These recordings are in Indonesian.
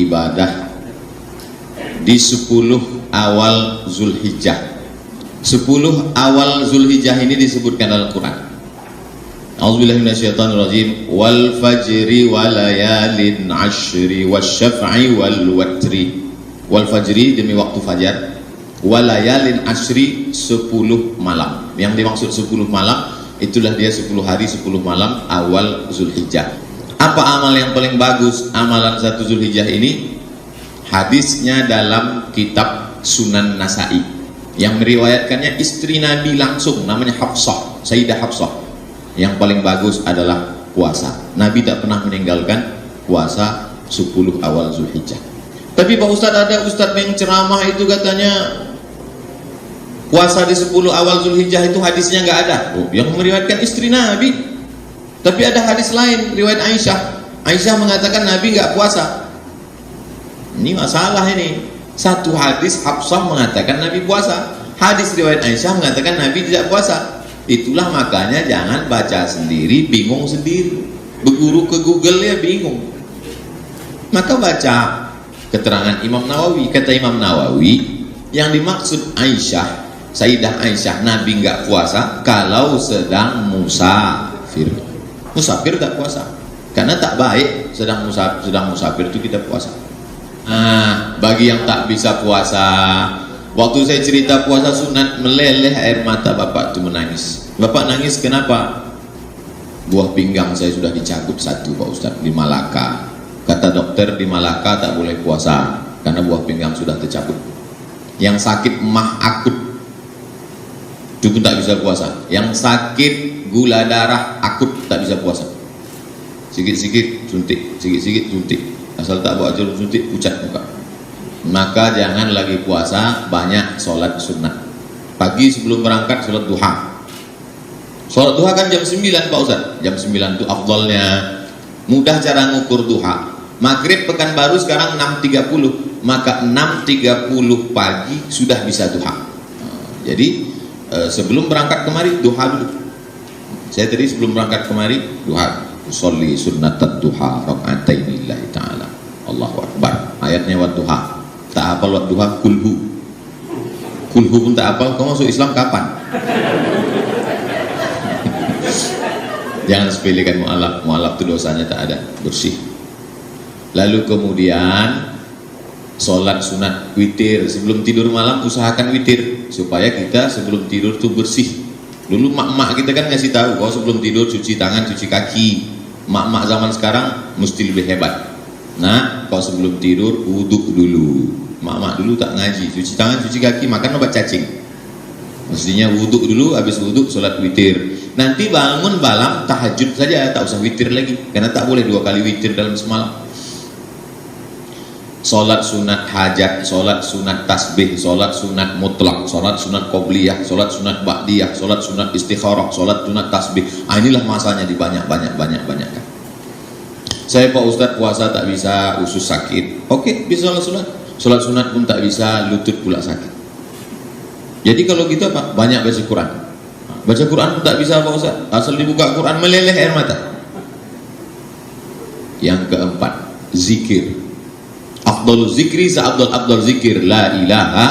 ibadah di 10 awal Zulhijjah. 10 awal Zulhijjah ini disebutkan dalam Quran. A'udzubillahi minasyaitonirrajim. Wal fajri walayalin ashri wasyaf'i wal watri. Wal fajri demi waktu fajar, walayalin ashri 10 malam. Yang dimaksud 10 malam itulah dia 10 hari 10 malam awal Zulhijjah. Apa amal yang paling bagus amalan 1 Zulhijjah ini? Hadisnya dalam kitab Sunan Nasa'i yang meriwayatkannya istri Nabi langsung, namanya Hafsah, Sayyidah Hafsah. Yang paling bagus adalah puasa. Nabi tak pernah meninggalkan puasa 10 awal Zulhijjah. Tapi Pak Ustadz, ada Ustadz yang ceramah itu katanya puasa di 10 awal Zulhijjah itu hadisnya nggak ada. Oh, yang meriwayatkan istri Nabi. Tapi ada hadis lain, riwayat Aisyah. Aisyah mengatakan Nabi nggak puasa. Ini masalah ini. Satu hadis Hafsah mengatakan Nabi puasa. Hadis riwayat Aisyah mengatakan Nabi tidak puasa. Itulah makanya jangan baca sendiri, bingung sendiri. Berguru ke Google ya bingung. Maka baca keterangan Imam Nawawi. Kata Imam Nawawi, yang dimaksud Aisyah, Sayyidah Aisyah, Nabi nggak puasa kalau sedang musafir. Musafir tak puasa, karena tak baik sedang musafir itu kita puasa. Nah, bagi yang tak bisa puasa, waktu saya cerita puasa sunat, meleleh air mata bapak itu menangis. Bapak nangis kenapa? Buah pinggang saya sudah dicabut 1 Pak Ustadz di Malaka. Kata dokter di Malaka tak boleh puasa karena buah pinggang sudah tercabut. Yang sakit mah akut itu pun tak bisa puasa. Yang sakit gula darah akut tak bisa puasa. Sikit-sikit suntik, sikit-sikit suntik. Asal tak bawa jarum suntik, pucat muka. Maka jangan lagi puasa, banyak sholat sunat. Pagi sebelum berangkat sholat duha. Sholat duha kan jam 9 Pak Ustaz. Jam 9 itu afdalnya. Mudah cara ngukur duha. Maghrib Pekanbaru sekarang 6.30. Maka 6.30 pagi sudah bisa duha. Jadi sebelum berangkat kemari duha dulu. Saya tadi sebelum berangkat kemari duha. Usolli sunnatat duha raka'atain lillahi ta'ala. Allahu Akbar. Ayatnya wa duha. Tak hafal wa duha kulhu. Kulhu pun tak hafal, kau masuk Islam kapan? Jangan sepelekan mu'alaf. Mu'alaf itu dosanya tak ada, bersih. Lalu kemudian sholat sunat witir. Sebelum tidur malam usahakan witir supaya kita sebelum tidur itu bersih. Dulu mak-mak kita kan ngasih tahu kalau sebelum tidur cuci tangan, cuci kaki. Mak-mak zaman sekarang mesti lebih hebat. Nah, kalau sebelum tidur wudhu dulu. Mak-mak dulu tak ngaji, cuci tangan, cuci kaki, makan obat cacing. Mestinya wudhu dulu, habis wudhu sholat witir. Nanti bangun malam tahajud saja, tak usah witir lagi, karena tak boleh 2 kali witir dalam semalam. Sholat sunat hajat, sholat sunat tasbih, sholat sunat mutlak, sholat sunat qobliyah, sholat sunat ba'diyah, sholat sunat istikharah, sholat sunat tasbih. Inilah masanya dibanyak-banyak kan. Saya Pak Ustadz puasa tak bisa, usus sakit. Oke, bisa sholat sunat. Sholat sunat pun tak bisa, lutut pula sakit. Jadi kalau gitu apa? Banyak baca Quran. Baca Quran pun tak bisa Pak Ustadz. Asal dibuka Quran meleleh air mata. Yang keempat, zikir. Afdal zikri afdal zikir la ilaha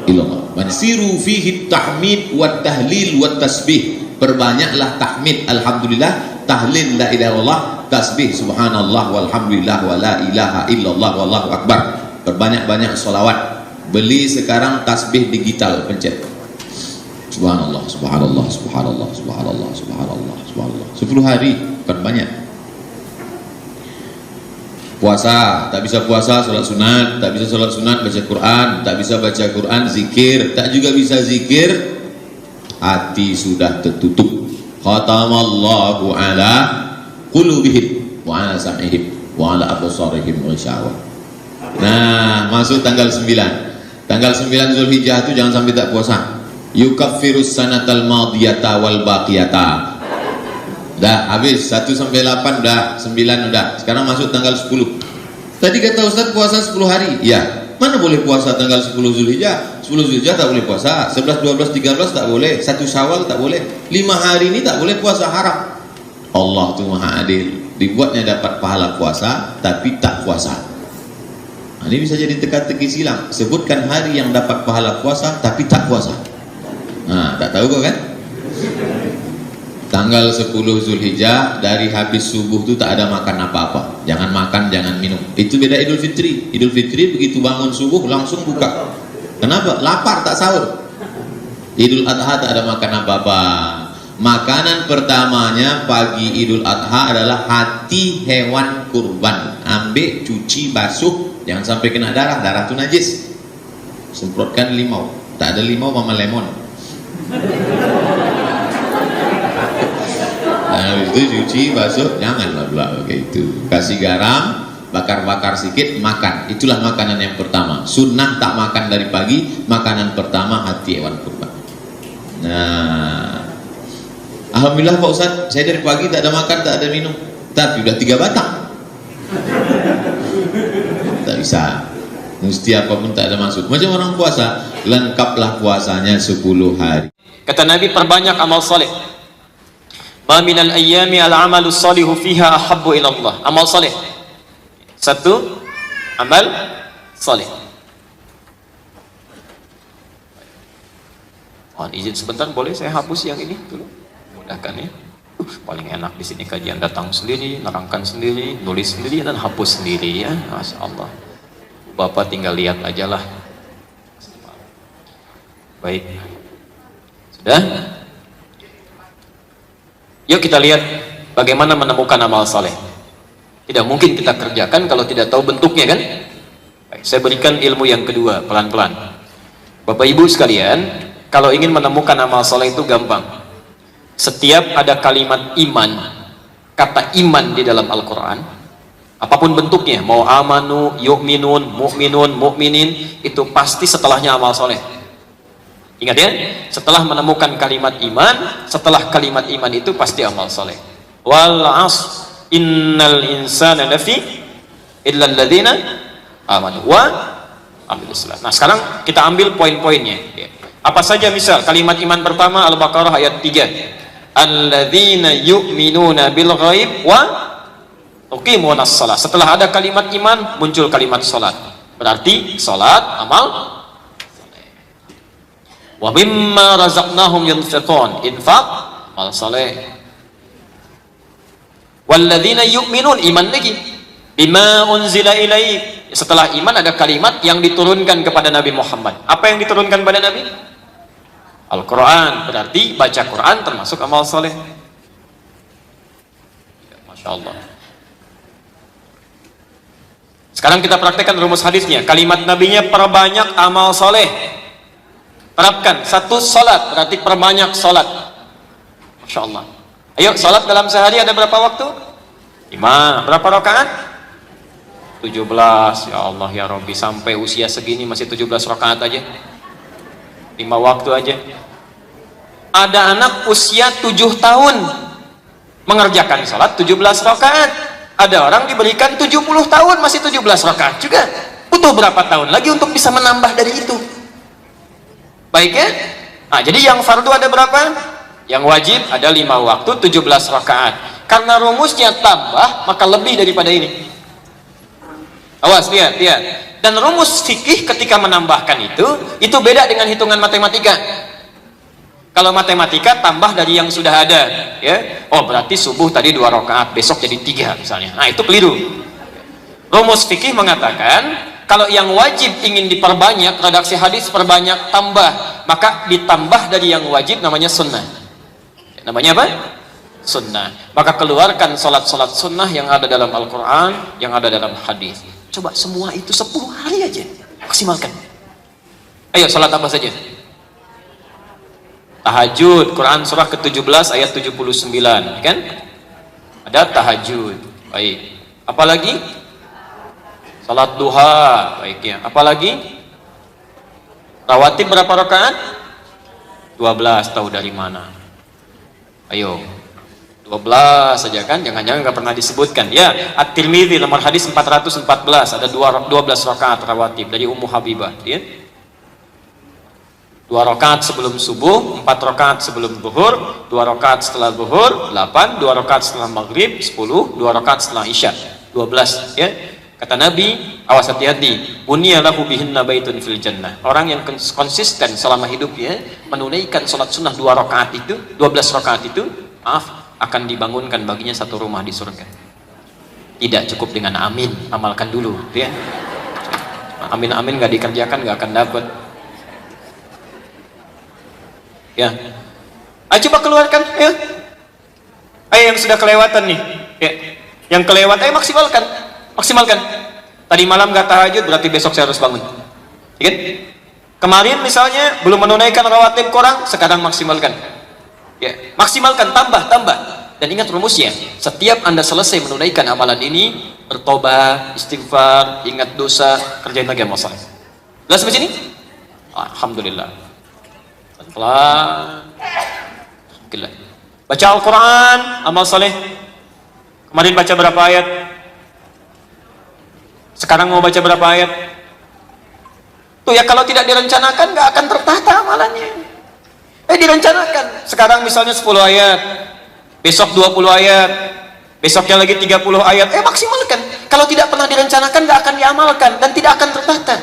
illallah. Mansiru fihi tahmid wa tahlil wa tasbih. Perbanyaklah tahmid alhamdulillah, tahlil la ilaha illallah, tasbih subhanallah walhamdulillah wa la ilaha illallah wallahu akbar. Perbanyak-banyak sholawat. Beli sekarang tasbih digital, pencet subhanallah subhanallah subhanallah subhanallah subhanallah subhanallah 10 hari, kan banyak. Puasa, tak bisa puasa, sholat sunat, tak bisa sholat sunat, baca Quran, tak bisa baca Quran, zikir, tak juga bisa zikir, hati sudah tertutup. Khatamallahu ala qulubihim wa ala sam'ihim wa ala absarihim ghishawa. Nah, masuk tanggal 9. Tanggal 9 Zulhijjah itu jangan sampai tak puasa. Yukaffirus sanatal madiyata wal baqiyata. Dah habis 1 sampai 8 dah, 9 udah. Sekarang masuk tanggal 10. Tadi kata Ustaz puasa 10 hari. Ya. Mana boleh puasa tanggal 10 Zulhijjah? 10 Zulhijjah tak boleh puasa. 11, 12, 13 tak boleh. 1 Syawal tak boleh. 5 hari ini tak boleh puasa, haram. Allah tu Maha Adil. Dibuatnya dapat pahala puasa tapi tak puasa. Nah, ini bisa jadi teka-teki silang. Sebutkan hari yang dapat pahala puasa tapi tak puasa. Nah, tak tahu kok kan? Tanggal 10 Zulhijjah dari habis subuh itu tak ada makan apa-apa. Jangan makan, jangan minum. Itu beda Idul Fitri. Idul Fitri begitu bangun subuh langsung buka. Kenapa? Lapar tak sahur. Idul Adha tak ada makan apa-apa. Makanan pertamanya pagi Idul Adha adalah hati hewan kurban. Ambil, cuci, basuh, jangan sampai kena darah. Darah itu najis. Semprotkan limau. Tak ada limau mama lemon. Nah, habis itu cuci, basuh, janganlah pula begitu. Kasih garam, bakar-bakar sedikit, makan. Itulah makanan yang pertama. Sunnah tak makan dari pagi. Makanan pertama hati hewan kurban. Nah, alhamdulillah Pak Ustaz, saya dari pagi tak ada makan, tak ada minum, tapi udah 3 batang. Tak bisa, mesti apapun tak ada masuk. Macam orang puasa, lengkaplah puasanya 10 hari. Kata Nabi, perbanyak amal soleh. Ma minal ayyami al-amalu salihu fiha ahabbu ila Allah. Amal soleh. 1, amal soleh. Mohon izin sebentar, boleh saya hapus yang ini dulu? Mudahkan ya. Paling enak di sini kajian datang sendiri, nerangkan sendiri, nulis sendiri dan hapus sendiri ya. Masya Allah. Bapak tinggal lihat aja lah. Baik. Sudah? Yuk kita lihat bagaimana menemukan amal saleh. Tidak mungkin kita kerjakan kalau tidak tahu bentuknya kan? Baik, saya berikan ilmu yang kedua pelan-pelan. Bapak Ibu sekalian, kalau ingin menemukan amal soleh itu gampang. Setiap ada kalimat iman, kata iman di dalam Al-Quran, apapun bentuknya, mau amanu, yu'minun, mu'minun, mu'minin, itu pasti setelahnya amal soleh. Ingat ya, setelah menemukan kalimat iman, setelah kalimat iman itu pasti amal soleh. Wal as innal insana lafi illa alladhina amanu wa amilus salat. Nah sekarang kita ambil poin-poinnya ya. Apa saja misal kalimat iman pertama Al-Baqarah ayat 3. Alladzina yu'minuna bil ghaib wa yuqimunas shalah. Setelah ada kalimat iman muncul kalimat salat. Berarti salat amal saleh. Wa mimma razaqnahum yunfiqun. Infaq amal saleh. Walladzina yu'minun, iman lagi. Bima unzila ilaik. Setelah iman ada kalimat yang diturunkan kepada Nabi Muhammad. Apa yang diturunkan pada Nabi? Al-Quran. Berarti baca Quran termasuk amal soleh. Masya Allah. Sekarang kita praktekkan rumus hadisnya. Kalimat nabinya perbanyak amal soleh. Terapkan. 1 salat berarti perbanyak salat. Masya Allah. Ayo salat dalam sehari ada berapa waktu? 5. Berapa rakaat? 17. Ya Allah ya Rabbi, sampai usia segini masih 17 rakaat aja. 5 waktu aja. Ada anak usia 7 tahun mengerjakan salat 17 rakaat. Ada orang diberikan 70 tahun masih 17 rakaat juga. Butuh berapa tahun lagi untuk bisa menambah dari itu? Baik ya? Nah, jadi yang fardu ada berapa? Yang wajib ada 5 waktu 17 rakaat. Karena rumusnya tambah, maka lebih daripada ini. Awas, lihat. Dan rumus fikih ketika menambahkan itu beda dengan hitungan matematika. Kalau matematika tambah dari yang sudah ada, ya. Oh, berarti subuh tadi 2 rakaat, besok jadi 3 misalnya. Nah, itu keliru. Rumus fikih mengatakan kalau yang wajib ingin diperbanyak, redaksi hadis perbanyak tambah, maka ditambah dari yang wajib namanya sunnah. Namanya apa? Sunnah. Maka keluarkan salat-salat sunnah yang ada dalam Al-Quran, yang ada dalam hadis. Coba semua itu 10 hari aja maksimalkan. Ayo salat apa saja? Tahajud, Quran surah ke-17 ayat 79, kan? Ada tahajud. Baik. Apalagi? Salat duha, baiknya. Apalagi? Rawatib berapa rakaat? 12, tahu dari mana? Ayo. 12 saja kan, jangan-jangan nggak pernah disebutkan ya. At-Tirmidzi nomor hadis 414 ada 12 rakaat rawatib dari Ummu Habibah ya. 2 rakaat sebelum subuh, 4 rakaat sebelum zuhur, 2 rakaat setelah zuhur, 8, 2 rakaat setelah maghrib, 10, 2 rakaat setelah isya, 12 ya. Kata Nabi, awas hati-hati, bunya lahu bihinna baitun fil jannah. Orang yang konsisten selama hidupnya menunaikan sholat sunnah 2 rakaat itu, 12 rakaat itu, maaf, akan dibangunkan baginya satu rumah di surga. Tidak cukup dengan amin, amalkan dulu, ya. Amin-amin nggak dikerjakan nggak akan dapat. Ya, ayo coba keluarkan, ya. Ayo yang sudah kelewatan nih, ya. Yang kelewat, ayo maksimalkan. Tadi malam nggak tahajud, berarti besok saya harus bangun. Ya kan? Kemarin misalnya belum menunaikan rawatib kurang, sekarang maksimalkan. Ya, maksimalkan, tambah. Dan ingat rumusnya, setiap Anda selesai menunaikan amalan ini, bertobat, istighfar, ingat dosa, kerjain lagi amal saleh. Jelas sampai sini? Alhamdulillah. Pelan. Alhamdulillah. Baca Al-Quran, amal saleh. Kemarin baca berapa ayat? Sekarang mau baca berapa ayat? Tuh ya, kalau tidak direncanakan nggak akan tertata amalannya. Direncanakan. Sekarang misalnya 10 ayat, besok 20 ayat, besoknya lagi 30 ayat. Maksimalkan. Kalau tidak pernah direncanakan nggak akan diamalkan dan tidak akan tertata.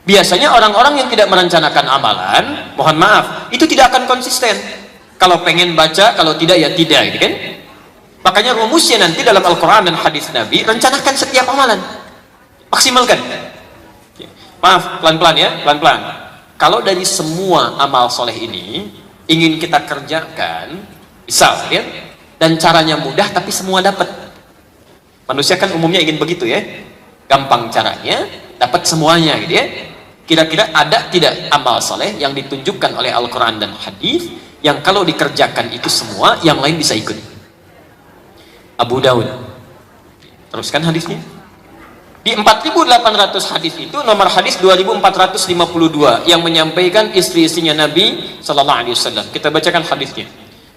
Biasanya orang-orang yang tidak merencanakan amalan, mohon maaf, itu tidak akan konsisten. Kalau pengen baca, kalau tidak ya tidak, gitu kan? Makanya rumusnya nanti dalam Al-Quran dan hadis Nabi, rencanakan setiap amalan. Maksimalkan. Maaf, pelan-pelan ya, pelan-pelan. Kalau dari semua amal soleh ini ingin kita kerjakan, misal ya, dan caranya mudah tapi semua dapat. Manusia kan umumnya ingin begitu ya, gampang caranya, dapat semuanya gitu ya. Kira-kira ada tidak amal soleh yang ditunjukkan oleh Al-Quran dan hadis yang kalau dikerjakan itu semua, yang lain bisa ikut? Abu Daud. Teruskan hadisnya. Di 4.800 hadis itu, nomor hadis 2.452 yang menyampaikan istri-istrinya Nabi sallallahu alaihi wasallam. Kita bacakan hadisnya.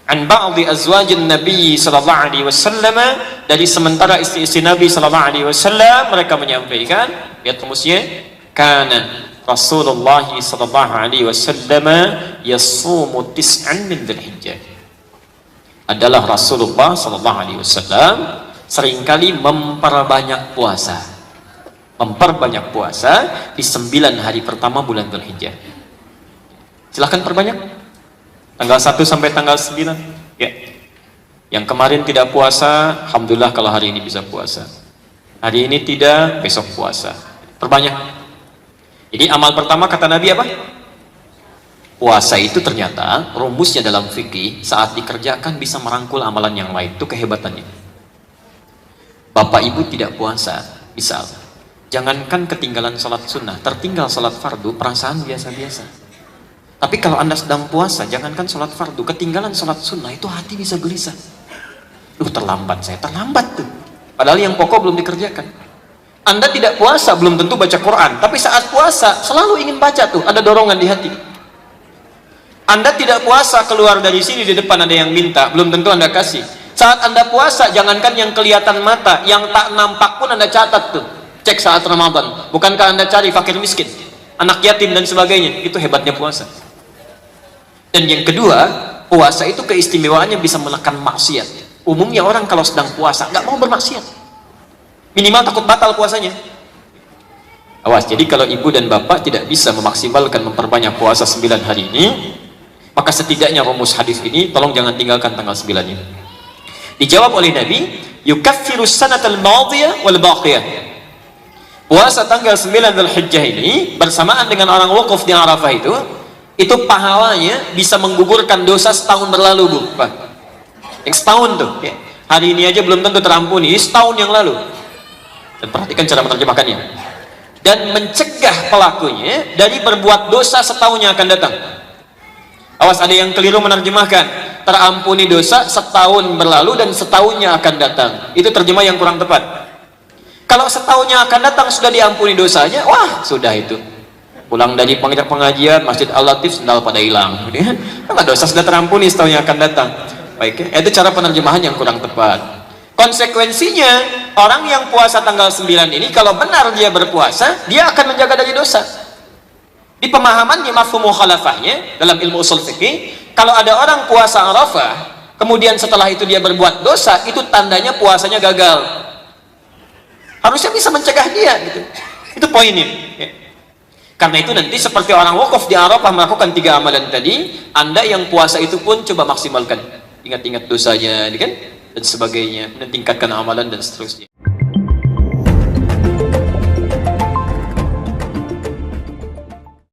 An ba'dhi azwajin Nabi sallallahu alaihi wasallam, dari sementara istri-istri Nabi sallallahu alaihi wasallam, mereka menyampaikan, lihat rumusnya, kana Rasulullah sallallahu alaihi wasallam yasumu tis'an min Dzulhijjah. Adalah Rasulullah sallallahu alaihi wasallam seringkali memperbanyak puasa di 9 hari pertama bulan Dzulhijjah. Silahkan perbanyak tanggal 1 sampai tanggal 9 ya. Yang kemarin tidak puasa, alhamdulillah kalau hari ini bisa puasa. Hari ini tidak, besok puasa. Perbanyak. Jadi amal pertama kata Nabi apa? Puasa itu ternyata rumusnya dalam fikih, saat dikerjakan bisa merangkul amalan yang lain. Itu kehebatannya. Bapak ibu tidak puasa, misal, jangankan ketinggalan sholat sunnah, tertinggal sholat fardu, perasaan biasa-biasa. Tapi kalau Anda sedang puasa, jangankan sholat fardu, ketinggalan sholat sunnah, itu hati bisa gelisah. Terlambat saya, terlambat tuh. Padahal yang pokok belum dikerjakan. Anda tidak puasa, belum tentu baca Quran, tapi saat puasa, selalu ingin baca tuh, ada dorongan di hati. Anda tidak puasa, keluar dari sini, di depan ada yang minta, belum tentu Anda kasih. Saat Anda puasa, jangankan yang kelihatan mata, yang tak nampak pun Anda catat tuh. Cek saat Ramadan. Bukankah Anda cari fakir miskin, anak yatim dan sebagainya? Itu hebatnya puasa. Dan yang kedua, puasa itu keistimewaannya bisa menekan maksiat. Umumnya orang kalau sedang puasa nggak mau bermaksiat, minimal takut batal puasanya. Awas, jadi kalau ibu dan bapak tidak bisa memaksimalkan memperbanyak puasa 9 hari ini, maka setidaknya rumus hadis ini tolong jangan tinggalkan tanggal 9 ini. Dijawab oleh Nabi, yukaffiru sanatal madiyah wal baqiyah. Puasa tanggal 9 Dzulhijjah ini bersamaan dengan orang wukuf di Arafah itu pahalanya bisa menggugurkan dosa setahun berlalu, Bu. Pak. Yang setahun tuh, ya. Hari ini aja belum tentu terampuni, setahun yang lalu. Dan perhatikan cara menerjemahkannya. Dan mencegah pelakunya dari berbuat dosa setahun yang akan datang. Awas, ada yang keliru menerjemahkan. Terampuni dosa setahun berlalu dan setahunnya akan datang. Itu terjemah yang kurang tepat. Kalau setahunnya akan datang sudah diampuni dosanya, wah sudah itu. Pulang dari pengajian Masjid Al-Latif sendal pada hilang. Enggak, dosa sudah terampuni setahunnya akan datang. Baik, ya. Itu cara penerjemahan yang kurang tepat. Konsekuensinya, orang yang puasa tanggal 9 ini kalau benar dia berpuasa, dia akan menjaga dari dosa. Di pemahamannya, mafhum mukhalafahnya dalam ilmu usul fikih, kalau ada orang puasa Arafah, kemudian setelah itu dia berbuat dosa, itu tandanya puasanya gagal. Harusnya bisa mencegah dia gitu. Itu poinnya. Ya. Karena itu nanti seperti orang wukuf di Arafah melakukan 3 amalan tadi, Anda yang puasa itu pun coba maksimalkan. Ingat-ingat dosanya, kan? Dan sebagainya, dan tingkatkan amalan dan seterusnya.